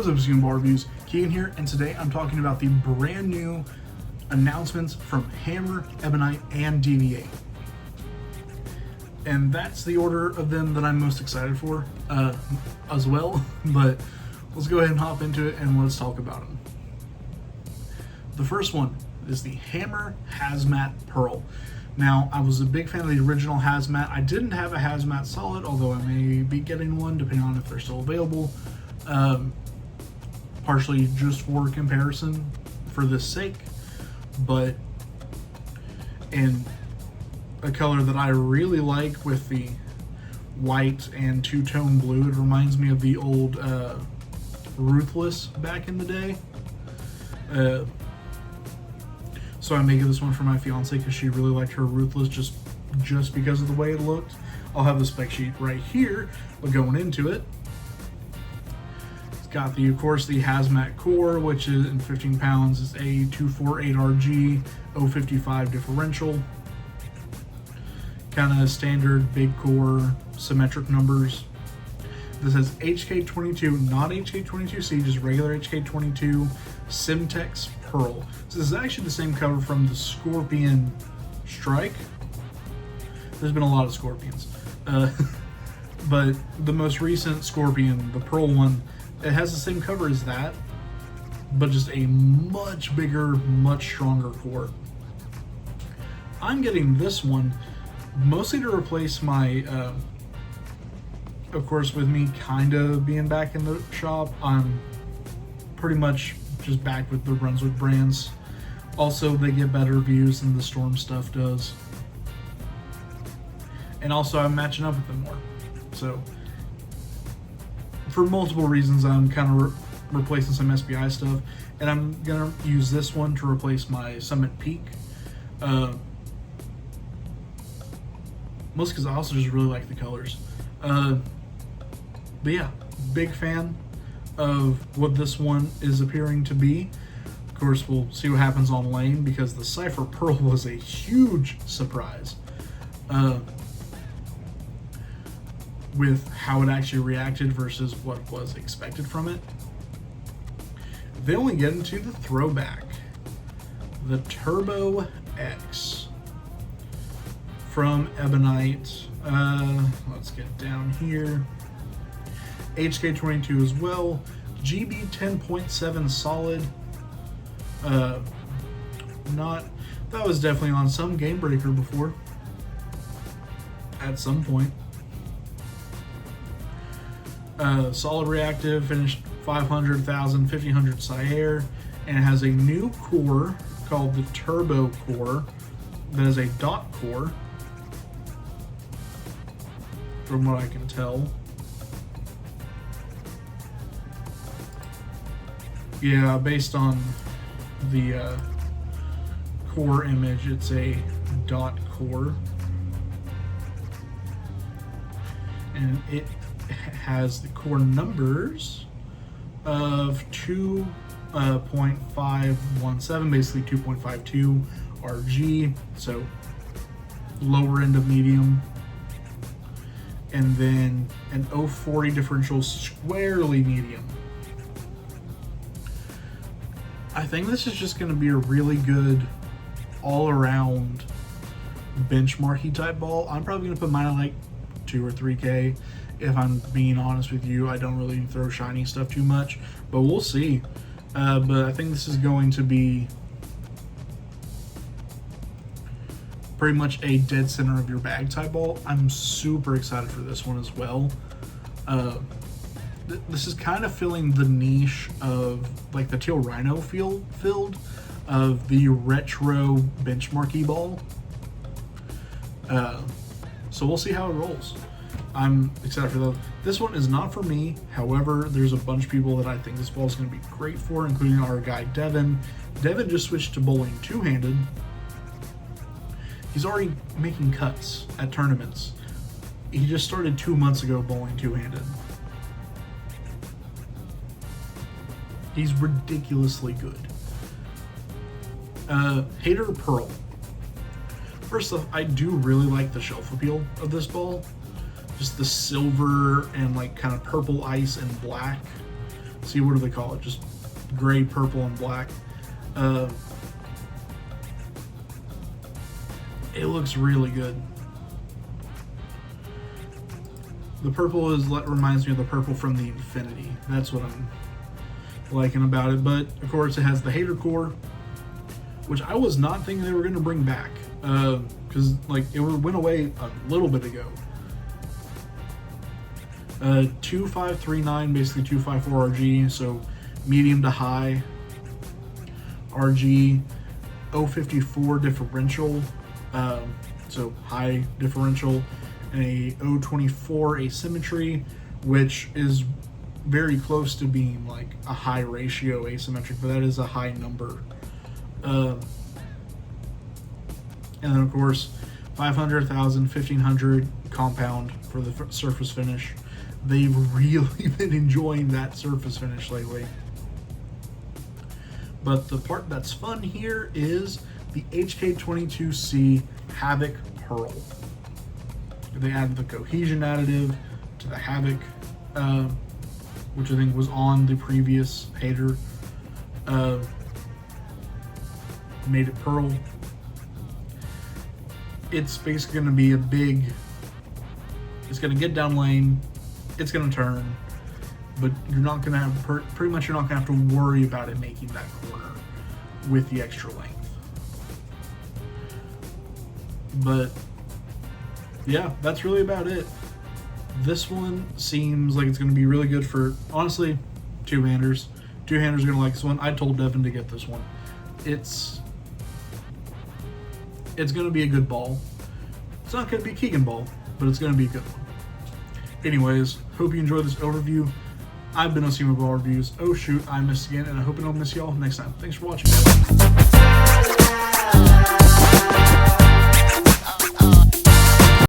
What's up, Zoom Bar Reviews? Keegan here, and today I'm talking about the brand new announcements from Hammer, Ebonite, and DV8. And that's the order of them that I'm most excited for as well, but let's go ahead and hop into it and let's talk about them. The first one is the Hammer Hazmat Pearl. Now, I was a big fan of the original Hazmat. I didn't have a Hazmat Solid, although I may be getting one depending on if they're still available. Partially just for comparison for this sake, but in a color that I really like with the white and two-tone blue. It reminds me of the old Ruthless back in the day. So I may give this one for my fiance because she really liked her Ruthless just because of the way it looked. I'll have the spec sheet right here, but going into it, it's got of course the Hazmat core, which is in 15 pounds is a 248RG 055 differential. Kind of standard big core symmetric numbers. This has HK22, not HK22C, just regular HK22 Simtex Pearl. So this is actually the same cover from the Scorpion Strike. There's been a lot of Scorpions. But the most recent Scorpion, the Pearl one, it has the same cover as that, but just a much bigger, much stronger core. I'm getting this one mostly to replace my, of course, with me kind of being back in the shop, I'm pretty much just back with the Brunswick brands. Also, they get better reviews than the Storm stuff does. And also, I'm matching up with them more. So, for multiple reasons, I'm kind of replacing some SBI stuff. And I'm going to use this one to replace my Summit Peak. Mostly because I also just really like the colors. But yeah, big fan of what this one is appearing to be. Of course, we'll see what happens on lane because the Cypher Pearl was a huge surprise with how it actually reacted versus what was expected from it. They only get into the throwback, the Turbo X from Ebonite. Let's get down here. HK22 as well. GB 10.7 solid. That was definitely on some Game Breaker before. At some point. Solid reactive, finished 500, 1000, 1500 Sire, and it has a new core called the Turbo Core that is a dot core, from what I can tell. Yeah, based on the core image, it's a dot core. And it has the core numbers of 2.517, basically 2.52 RG, so lower end of medium. And then an 040 differential squarely medium. I think this is just going to be a really good all-around benchmarky type ball. I'm probably going to put mine at like 2 or 3K. If I'm being honest with you, I don't really throw shiny stuff too much, but we'll see. But I think this is going to be pretty much a dead center of your bag type ball. I'm super excited for this one as well. This is kind of filling the niche of like the Teal Rhino filled of the retro benchmarky ball. So we'll see how it rolls. I'm excited for that. This one is not for me. However, there's a bunch of people that I think this ball is going to be great for, including our guy Devin. Devin just switched to bowling two-handed. He's already making cuts at tournaments. He just started 2 months ago bowling two-handed. He's ridiculously good. Hater Pearl. First off, I do really like the shelf appeal of this ball. Just the silver and like kind of purple ice and black see, what do they call it? Just gray, purple, and black. It looks really good. The purple reminds me of the purple from the Infinity. That's what I'm liking about it. But of course, it has the Hater Core, which I was not thinking they were going to bring back, because like it went away a little bit ago. 2539, basically 254 RG, so medium to high RG, 054 differential, so high differential, and a 024 asymmetry, which is very close to being like a high ratio asymmetric, but that is a high number. And then of course 500, 1000, 1500 compound for the surface finish. They've really been enjoying that surface finish lately. But the part that's fun here is the HK22C Havoc Pearl. They added the cohesion additive to the Havoc, which I think was on the previous Hater. Made it Pearl. It's basically going to be a big, it's going to get down lane, it's going to turn, but you're not going to have, pretty much you're not going to have to worry about it making that corner with the extra length. But yeah, that's really about it. This one seems like it's going to be really good for, honestly, two-handers. Two-handers are going to like this one. I told Devin to get this one. It's going to be a good ball. It's not going to be a Keegan ball, but it's going to be a good one. Anyways, hope you enjoyed this overview. I've been OSIMA Ball Reviews. Oh shoot, I missed again, and I hope I don't miss y'all next time. Thanks for watching.